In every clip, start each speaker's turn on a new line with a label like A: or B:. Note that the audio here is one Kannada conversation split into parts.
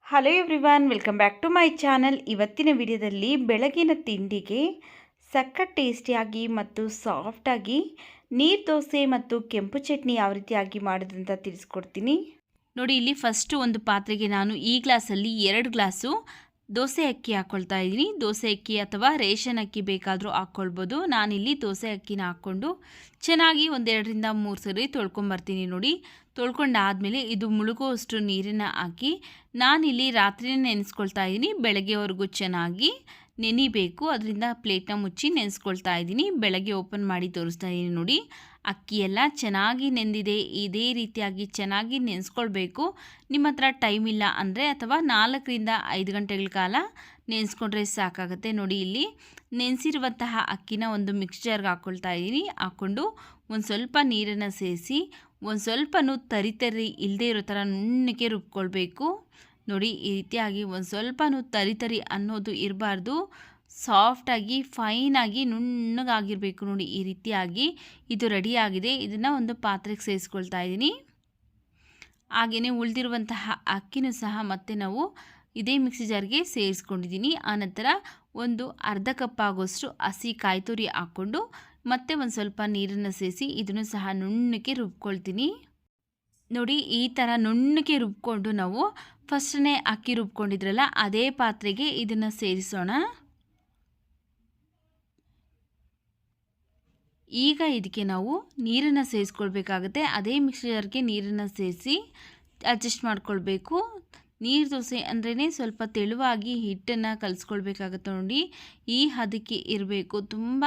A: Hello everyone, welcome back to my channel. ಇವತ್ತಿನ ವಿಡಿಯೋದಲ್ಲಿ ಬೆಳಗಿನ ತಿಂಡಿಗೆ ಸಖತ್ ಟೇಸ್ಟಿಯಾಗಿ ಮತ್ತು ಸಾಫ್ಟಾಗಿ ನೀರು ದೋಸೆ ಮತ್ತು ಕೆಂಪು ಚಟ್ನಿ ಯಾವ ರೀತಿಯಾಗಿ ಮಾಡೋದಂತ ತಿಳಿಸ್ಕೊಡ್ತೀನಿ ನೋಡಿ. ಇಲ್ಲಿ ಫಸ್ಟು ಒಂದು ಪಾತ್ರೆಗೆ ನಾನು ಈ ಗ್ಲಾಸಲ್ಲಿ 2 ಗ್ಲಾಸು ದೋಸೆ ಅಕ್ಕಿ ಹಾಕ್ಕೊಳ್ತಾ ಇದ್ದೀನಿ. ದೋಸೆ ಅಕ್ಕಿ ಅಥವಾ ರೇಷನ್ ಅಕ್ಕಿ ಬೇಕಾದರೂ ಹಾಕ್ಕೊಳ್ಬೋದು. ನಾನಿಲ್ಲಿ ದೋಸೆ ಅಕ್ಕಿನ ಹಾಕ್ಕೊಂಡು ಚೆನ್ನಾಗಿ 1-2 ರಿಂದ 3 ಸರಿ ತೊಳ್ಕೊಂಬರ್ತೀನಿ. ನೋಡಿ, ತೊಳ್ಕೊಂಡಾದಮೇಲೆ ಇದು ಮುಳುಗುವಷ್ಟು ನೀರನ್ನು ಹಾಕಿ ನಾನಿಲ್ಲಿ ರಾತ್ರಿನೇ ನೆನೆಸ್ಕೊಳ್ತಾ ಇದ್ದೀನಿ. ಬೆಳಗ್ಗೆವರೆಗೂ ಚೆನ್ನಾಗಿ ನೆನಿಬೇಕು. ಅದರಿಂದ ಪ್ಲೇಟ್ನ ಮುಚ್ಚಿ ನೆನೆಸ್ಕೊಳ್ತಾ ಇದ್ದೀನಿ. ಬೆಳಗ್ಗೆ ಓಪನ್ ಮಾಡಿ ತೋರಿಸ್ತಾ ಇದ್ದೀನಿ. ನೋಡಿ, ಅಕ್ಕಿ ಎಲ್ಲ ಚೆನ್ನಾಗಿ ನೆಂದಿದೆ. ಇದೇ ರೀತಿಯಾಗಿ ಚೆನ್ನಾಗಿ ನೆನೆಸ್ಕೊಳ್ಬೇಕು. ನಿಮ್ಮ ಹತ್ರ ಟೈಮ್ ಇಲ್ಲ ಅಂದರೆ ಅಥವಾ 4 ರಿಂದ 5 ಗಂಟೆಗಳ ಕಾಲ ನೆನೆಸ್ಕೊಂಡ್ರೆ ಸಾಕಾಗುತ್ತೆ. ನೋಡಿ, ಇಲ್ಲಿ ನೆನೆಸಿರುವಂತಹ ಅಕ್ಕಿನ ಒಂದು ಮಿಕ್ಸ್ಚರ್ಗೆ ಹಾಕ್ಕೊಳ್ತಾ ಇದ್ದೀನಿ. ಹಾಕ್ಕೊಂಡು ಒಂದು ಸ್ವಲ್ಪ ನೀರನ್ನು ಸೇರಿಸಿ ಒಂದು ಸ್ವಲ್ಪನೂ ತರಿ ಇಲ್ಲದೇ ಇರೋ ಥರ ನುಣ್ಣಗೆ ರುಬ್ಕೊಳ್ಬೇಕು. ನೋಡಿ, ಈ ರೀತಿಯಾಗಿ ಒಂದು ಸ್ವಲ್ಪನೂ ತರಿ ಅನ್ನೋದು ಇರಬಾರ್ದು. ಸಾಫ್ಟಾಗಿ ಫೈನಾಗಿ ನುಣ್ಣಗಾಗಿರಬೇಕು. ನೋಡಿ, ಈ ರೀತಿಯಾಗಿ ಇದು ರೆಡಿಯಾಗಿದೆ. ಇದನ್ನು ಒಂದು ಪಾತ್ರೆಗೆ ಸೇರಿಸ್ಕೊಳ್ತಾ ಇದ್ದೀನಿ. ಹಾಗೆಯೇ ಉಳಿದಿರುವಂತಹ ಅಕ್ಕಿನೂ ಸಹ ಮತ್ತೆ ನಾವು ಇದೇ ಮಿಕ್ಸಿ ಜಾರ್ಗೆ ಸೇರಿಸ್ಕೊಂಡಿದ್ದೀನಿ. ಆನಂತರ ಒಂದು ಅರ್ಧ ಕಪ್ ಆಗೋಷ್ಟು ಹಸಿ ಕಾಯಿ ತುರಿ ಹಾಕ್ಕೊಂಡು ಮತ್ತೆ ಒಂದು ಸ್ವಲ್ಪ ನೀರನ್ನು ಸೇರಿಸಿ ಇದನ್ನು ಸಹ ನುಣ್ಣಗೆ ರುಬ್ಕೊಳ್ತೀನಿ. ನೋಡಿ, ಈ ಥರ ನುಣ್ಣಗೆ ರುಬ್ಕೊಂಡು ನಾವು ಫಸ್ಟನೇ ಅಕ್ಕಿ ರುಬ್ಕೊಂಡಿದ್ರಲ್ಲ ಅದೇ ಪಾತ್ರೆಗೆ ಇದನ್ನು ಸೇರಿಸೋಣ. ಈಗ ಇದಕ್ಕೆ ನಾವು ನೀರನ್ನು ಸೇರಿಸ್ಕೊಳ್ಬೇಕಾಗುತ್ತೆ. ಅದೇ ಮಿಕ್ಸರ್ಗೆ ನೀರನ್ನು ಸೇರಿಸಿ ಅಡ್ಜಸ್ಟ್ ಮಾಡ್ಕೊಳ್ಬೇಕು. ನೀರು ದೋಸೆ ಅಂದ್ರೇ ಸ್ವಲ್ಪ ತೆಳುವಾಗಿ ಹಿಟ್ಟನ್ನು ಕಲಿಸ್ಕೊಳ್ಬೇಕಾಗುತ್ತೆ. ನೋಡಿ, ಈ ಹದಕ್ಕೆ ಇರಬೇಕು. ತುಂಬ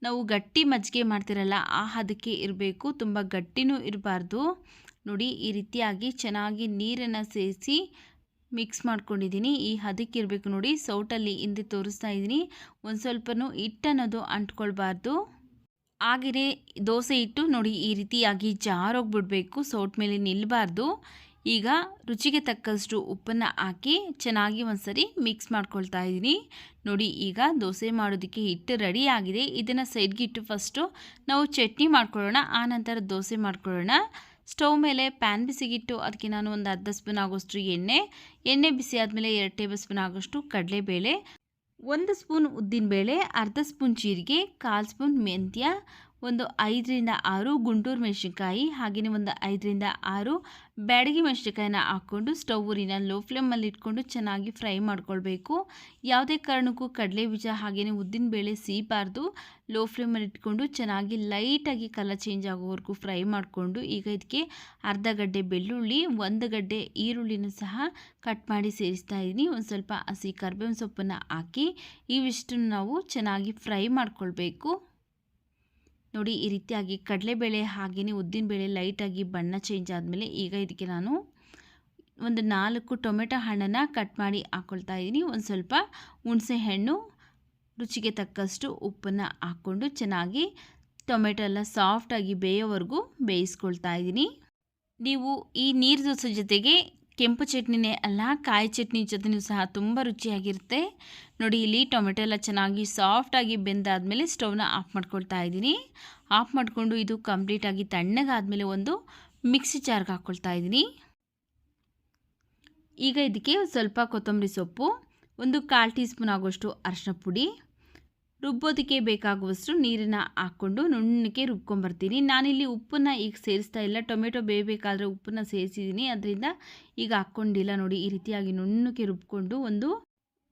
A: ನಾವು ಗಟ್ಟಿ ಮಜ್ಜಿಗೆ ಮಾಡ್ತಿರಲ್ಲ ಆ ಹದಕ್ಕೆ ಇರಬೇಕು. ತುಂಬ ಗಟ್ಟಿನೂ ಇರಬಾರ್ದು. ನೋಡಿ, ಈ ರೀತಿಯಾಗಿ ಚೆನ್ನಾಗಿ ನೀರನ್ನು ಸೇರಿಸಿ ಮಿಕ್ಸ್ ಮಾಡ್ಕೊಂಡಿದ್ದೀನಿ. ಈ ಹದಕ್ಕೆ ಇರಬೇಕು. ನೋಡಿ, ಸೌಟಲ್ಲಿ ಹಿಂದೆ ತೋರಿಸ್ತಾ ಇದ್ದೀನಿ. ಒಂದು ಸ್ವಲ್ಪನೂ ಹಿಟ್ಟನ್ನೋದು ಅಂಟ್ಕೊಳ್ಬಾರ್ದು. ಹಾಗೆಯೇ ದೋಸೆ ಹಿಟ್ಟು ನೋಡಿ ಈ ರೀತಿಯಾಗಿ ಜಾರೋಗ್ಬಿಡ್ಬೇಕು. ಸೌಟ್ ಮೇಲೆ ನಿಲ್ಲಬಾರ್ದು. ಈಗ ರುಚಿಗೆ ತಕ್ಕಷ್ಟು ಉಪ್ಪನ್ನು ಹಾಕಿ ಚೆನ್ನಾಗಿ ಒಂದ್ಸರಿ ಮಿಕ್ಸ್ ಮಾಡ್ಕೊಳ್ತಾ ಇದ್ದೀನಿ. ನೋಡಿ, ಈಗ ದೋಸೆ ಮಾಡೋದಕ್ಕೆ ಹಿಟ್ಟು ರೆಡಿ ಆಗಿದೆ. ಇದನ್ನು ಸೈಡ್ಗೆ ಇಟ್ಟು ಫಸ್ಟು ನಾವು ಚಟ್ನಿ ಮಾಡ್ಕೊಳ್ಳೋಣ, ಆನಂತರ ದೋಸೆ ಮಾಡ್ಕೊಳ್ಳೋಣ. ಸ್ಟವ್ ಮೇಲೆ ಪ್ಯಾನ್ ಬಿಸಿಗಿಟ್ಟು ಅದಕ್ಕೆ ನಾನು ಒಂದು ಅರ್ಧ ಸ್ಪೂನ್ ಆಗೋಷ್ಟು ಎಣ್ಣೆ ಬಿಸಿ ಆದಮೇಲೆ 2 ಟೇಬಲ್ ಸ್ಪೂನ್ ಆಗೋಷ್ಟು ಕಡಲೆಬೇಳೆ, 1 ಸ್ಪೂನ್ ಉದ್ದಿನಬೇಳೆ, ಅರ್ಧ ಸ್ಪೂನ್ ಜೀರಿಗೆ, 1/4 ಸ್ಪೂನ್ ಮೆಂತ್ಯ, ಒಂದು 5 ರಿಂದ 6 ಗುಂಟೂರು ಮೆಣಸಿನ್ಕಾಯಿ, ಹಾಗೆಯೇ ಒಂದು 5 ರಿಂದ 6 ಬ್ಯಾಡಗಿ ಮೆಣಸಿನ್ಕಾಯಿನ ಹಾಕ್ಕೊಂಡು ಸ್ಟವ್ ಊರಿನ ಲೋ ಫ್ಲೇಮಲ್ಲಿ ಇಟ್ಕೊಂಡು ಚೆನ್ನಾಗಿ ಫ್ರೈ ಮಾಡ್ಕೊಳ್ಬೇಕು. ಯಾವುದೇ ಕಾರಣಕ್ಕೂ ಕಡಲೆ ಬೀಜ ಹಾಗೆಯೇ ಉದ್ದಿನಬೇಳೆ ಸಿಗಬಾರ್ದು. ಲೋ ಫ್ಲೇಮಲ್ಲಿ ಇಟ್ಕೊಂಡು ಚೆನ್ನಾಗಿ ಲೈಟಾಗಿ ಕಲರ್ ಚೇಂಜ್ ಆಗೋವರೆಗೂ ಫ್ರೈ ಮಾಡಿಕೊಂಡು ಈಗ ಇದಕ್ಕೆ ಅರ್ಧ ಗಡ್ಡೆ ಬೆಳ್ಳುಳ್ಳಿ, 1 ಗಡ್ಡೆ ಈರುಳ್ಳಿನೂ ಸಹ ಕಟ್ ಮಾಡಿ ಸೇರಿಸ್ತಾ ಇದ್ದೀನಿ. ಒಂದು ಸ್ವಲ್ಪ ಹಸಿ ಕರಿಬೇವಿನ ಸೊಪ್ಪನ್ನು ಹಾಕಿ ಇವಿಷ್ಟನ್ನು ನಾವು ಚೆನ್ನಾಗಿ ಫ್ರೈ ಮಾಡ್ಕೊಳ್ಬೇಕು. ನೋಡಿ, ಈ ರೀತಿಯಾಗಿ ಕಡಲೆಬೇಳೆ ಹಾಗೆಯೇ ಉದ್ದಿನಬೇಳೆ ಲೈಟಾಗಿ ಬಣ್ಣ ಚೇಂಜ್ ಆದಮೇಲೆ ಈಗ ಇದಕ್ಕೆ ನಾನು ಒಂದು 4 ಟೊಮೆಟೊ ಹಣ್ಣನ್ನು ಕಟ್ ಮಾಡಿ ಹಾಕ್ಕೊಳ್ತಾ ಇದ್ದೀನಿ. ಒಂದು ಸ್ವಲ್ಪ ಹುಣಸೆ ಹಣ್ಣು, ರುಚಿಗೆ ತಕ್ಕಷ್ಟು ಉಪ್ಪನ್ನು ಹಾಕ್ಕೊಂಡು ಚೆನ್ನಾಗಿ ಟೊಮೆಟೊ ಎಲ್ಲ ಸಾಫ್ಟಾಗಿ ಬೇಯೋವರೆಗೂ ಬೇಯಿಸ್ಕೊಳ್ತಾ ಇದ್ದೀನಿ. ನೀವು ಈ ನೀರು ದೋಸೆ ಜೊತೆಗೆ ಕೆಂಪು ಚಟ್ನಿನೇ ಅಲ್ಲ, ಕಾಯಿ ಚಟ್ನಿ ಜೊತೆನೂ ಸಹ ತುಂಬ ರುಚಿಯಾಗಿರುತ್ತೆ. ನೋಡಿ, ಇಲ್ಲಿ ಟೊಮೆಟೊ ಎಲ್ಲ ಚೆನ್ನಾಗಿ ಸಾಫ್ಟಾಗಿ ಬೆಂದಾದಮೇಲೆ ಸ್ಟವ್ನ ಆಫ್ ಮಾಡ್ಕೊಳ್ತಾ ಇದ್ದೀನಿ. ಆಫ್ ಮಾಡಿಕೊಂಡು ಇದು ಕಂಪ್ಲೀಟಾಗಿ ತಣ್ಣಗಾದಮೇಲೆ ಒಂದು ಮಿಕ್ಸಿ ಜಾರ್ಗೆ ಹಾಕ್ಕೊಳ್ತಾ ಇದ್ದೀನಿ. ಈಗ ಇದಕ್ಕೆ ಸ್ವಲ್ಪ ಕೊತ್ತಂಬರಿ ಸೊಪ್ಪು, ಒಂದು 1/4 ಟೀ ಸ್ಪೂನ್ ಆಗೋಷ್ಟು ಅರಿಶಿನ ಪುಡಿ, ರುಬ್ಬೋದಕ್ಕೆ ಬೇಕಾಗುವಷ್ಟು ನೀರನ್ನು ಹಾಕ್ಕೊಂಡು ನುಣ್ಣಗೆ ರುಬ್ಕೊಂಬರ್ತೀನಿ. ನಾನಿಲ್ಲಿ ಉಪ್ಪನ್ನು ಈಗ ಸೇರಿಸ್ತಾ ಇಲ್ಲ. ಟೊಮೆಟೊ ಬೇಯಬೇಕಾದ್ರೆ ಉಪ್ಪನ್ನು ಸೇರಿಸಿದ್ದೀನಿ, ಅದರಿಂದ ಈಗ ಹಾಕ್ಕೊಂಡಿಲ್ಲ. ನೋಡಿ, ಈ ರೀತಿಯಾಗಿ ನುಣ್ಣಗೆ ರುಬ್ಕೊಂಡು ಒಂದು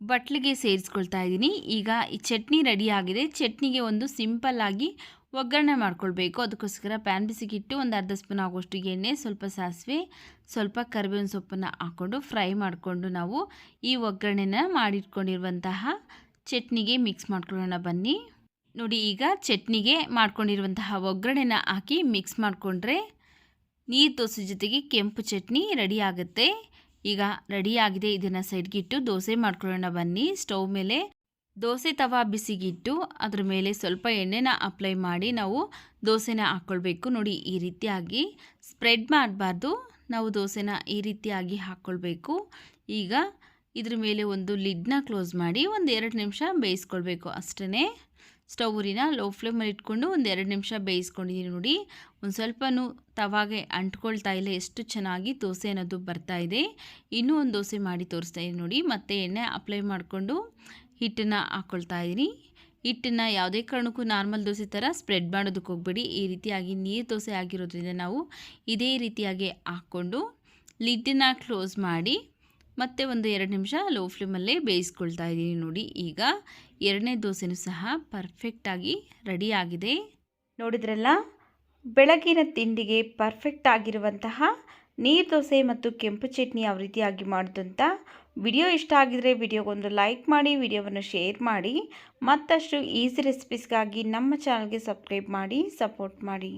A: ಬಟ್ಲಿಗೆ ಸೇರಿಸ್ಕೊಳ್ತಾ ಇದ್ದೀನಿ. ಈಗ ಈ ಚಟ್ನಿ ರೆಡಿಯಾಗಿದೆ. ಚಟ್ನಿಗೆ ಒಂದು ಸಿಂಪಲ್ಲಾಗಿ ಒಗ್ಗರಣೆ ಮಾಡ್ಕೊಳ್ಬೇಕು. ಅದಕ್ಕೋಸ್ಕರ ಪ್ಯಾನ್ ಬಿಸಿಗಿಟ್ಟು ಒಂದು ಅರ್ಧ ಸ್ಪೂನ್ ಆಗೋಷ್ಟು ಎಣ್ಣೆ, ಸ್ವಲ್ಪ ಸಾಸಿವೆ, ಸ್ವಲ್ಪ ಕರಿಬೇವಿನ ಸೊಪ್ಪನ್ನು ಹಾಕ್ಕೊಂಡು ಫ್ರೈ ಮಾಡಿಕೊಂಡು ನಾವು ಈ ಒಗ್ಗರಣೆನ ಮಾಡಿಟ್ಕೊಂಡಿರುವಂತಹ ಚಟ್ನಿಗೆ ಮಿಕ್ಸ್ ಮಾಡ್ಕೊಳ್ಳೋಣ ಬನ್ನಿ. ನೋಡಿ, ಈಗ ಚಟ್ನಿಗೆ ಮಾಡ್ಕೊಂಡಿರುವಂತಹ ಒಗ್ಗರಣೆನ ಹಾಕಿ ಮಿಕ್ಸ್ ಮಾಡಿಕೊಂಡ್ರೆ ನೀರು ದೋಸೆ ಜೊತೆಗೆ ಕೆಂಪು ಚಟ್ನಿ ರೆಡಿ ಆಗುತ್ತೆ. ಈಗ ರೆಡಿಯಾಗಿದೆ. ಇದನ್ನು ಸೈಡ್ಗಿಟ್ಟು ದೋಸೆ ಮಾಡ್ಕೊಳ್ಳೋಣ ಬನ್ನಿ. ಸ್ಟವ್ ಮೇಲೆ ದೋಸೆ ತವಾ ಬಿಸಿಗಿಟ್ಟು ಅದ್ರ ಮೇಲೆ ಸ್ವಲ್ಪ ಎಣ್ಣೆನ ಅಪ್ಲೈ ಮಾಡಿ ನಾವು ದೋಸೆನ ಹಾಕ್ಕೊಳ್ಬೇಕು. ನೋಡಿ, ಈ ರೀತಿಯಾಗಿ ಸ್ಪ್ರೆಡ್ ಮಾಡಬಾರ್ದು. ನಾವು ದೋಸೆನ ಈ ರೀತಿಯಾಗಿ ಹಾಕ್ಕೊಳ್ಬೇಕು. ಈಗ ಇದ್ರ ಮೇಲೆ ಒಂದು ಲಿಡ್ನ ಕ್ಲೋಸ್ ಮಾಡಿ ಒಂದು 2 ನಿಮಿಷ ಬೇಯಿಸ್ಕೊಳ್ಬೇಕು ಅಷ್ಟೇ. ಸ್ಟವ್ ಉರಿನ ಲೋ ಫ್ಲೇಮಲ್ಲಿ ಇಟ್ಕೊಂಡು ಒಂದು 2 ನಿಮಿಷ ಬೇಯಿಸ್ಕೊಂಡಿದ್ದೀನಿ ನೋಡಿ. ಒಂದು ಸ್ವಲ್ಪನೂ ತವಾಗೆ ಅಂಟ್ಕೊಳ್ತಾ ಇಲ್ಲ, ಎಷ್ಟು ಚೆನ್ನಾಗಿ ದೋಸೆ ಅನ್ನೋದು ಬರ್ತಾ ಇದೆ. ಇನ್ನೂ ಒಂದು ದೋಸೆ ಮಾಡಿ ತೋರಿಸ್ತಾ ಇದ್ದೀನಿ ನೋಡಿ. ಮತ್ತೆ ಎಣ್ಣೆ ಅಪ್ಲೈ ಮಾಡಿಕೊಂಡು ಹಿಟ್ಟನ್ನು ಹಾಕ್ಕೊಳ್ತಾ ಇದ್ದೀನಿ. ಹಿಟ್ಟನ್ನು ಯಾವುದೇ ಕಾರಣಕ್ಕೂ ನಾರ್ಮಲ್ ದೋಸೆ ಥರ ಸ್ಪ್ರೆಡ್ ಮಾಡೋದಕ್ಕೆ ಹೋಗಬೇಡಿ. ಈ ರೀತಿಯಾಗಿ ನೀರು ದೋಸೆ ಆಗಿರೋದ್ರಿಂದ ನಾವು ಇದೇ ರೀತಿಯಾಗಿ ಹಾಕ್ಕೊಂಡು ಲಿಡ್ಡನ್ನು ಕ್ಲೋಸ್ ಮಾಡಿ ಮತ್ತೆ ಒಂದು 2 ನಿಮಿಷ ಲೋ ಫ್ಲೇಮಲ್ಲೇ ಬೇಯಿಸ್ಕೊಳ್ತಾ ಇದ್ದೀನಿ ನೋಡಿ. ಈಗ 2ನೇ ದೋಸೆನೂ ಸಹ ಪರ್ಫೆಕ್ಟಾಗಿ ರೆಡಿ ಆಗಿದೆ. ನೋಡಿದ್ರಲ್ಲ, ಬೆಳಗಿನ ತಿಂಡಿಗೆ ಪರ್ಫೆಕ್ಟ್ ಆಗಿರುವಂತಹ ನೀರು ದೋಸೆ ಮತ್ತು ಕೆಂಪು ಚಟ್ನಿ ಯಾವ ರೀತಿಯಾಗಿ ಮಾಡೋದು ಅಂತ. ವಿಡಿಯೋ ಇಷ್ಟ ಆಗಿದರೆ ವಿಡಿಯೋಗೊಂದು ಲೈಕ್ ಮಾಡಿ, ವಿಡಿಯೋವನ್ನು ಶೇರ್ ಮಾಡಿ. ಮತ್ತಷ್ಟು ಈಸಿ ರೆಸಿಪೀಸ್ಗಾಗಿ ನಮ್ಮ ಚಾನಲ್ಗೆ ಸಬ್ಸ್ಕ್ರೈಬ್ ಮಾಡಿ, ಸಪೋರ್ಟ್ ಮಾಡಿ.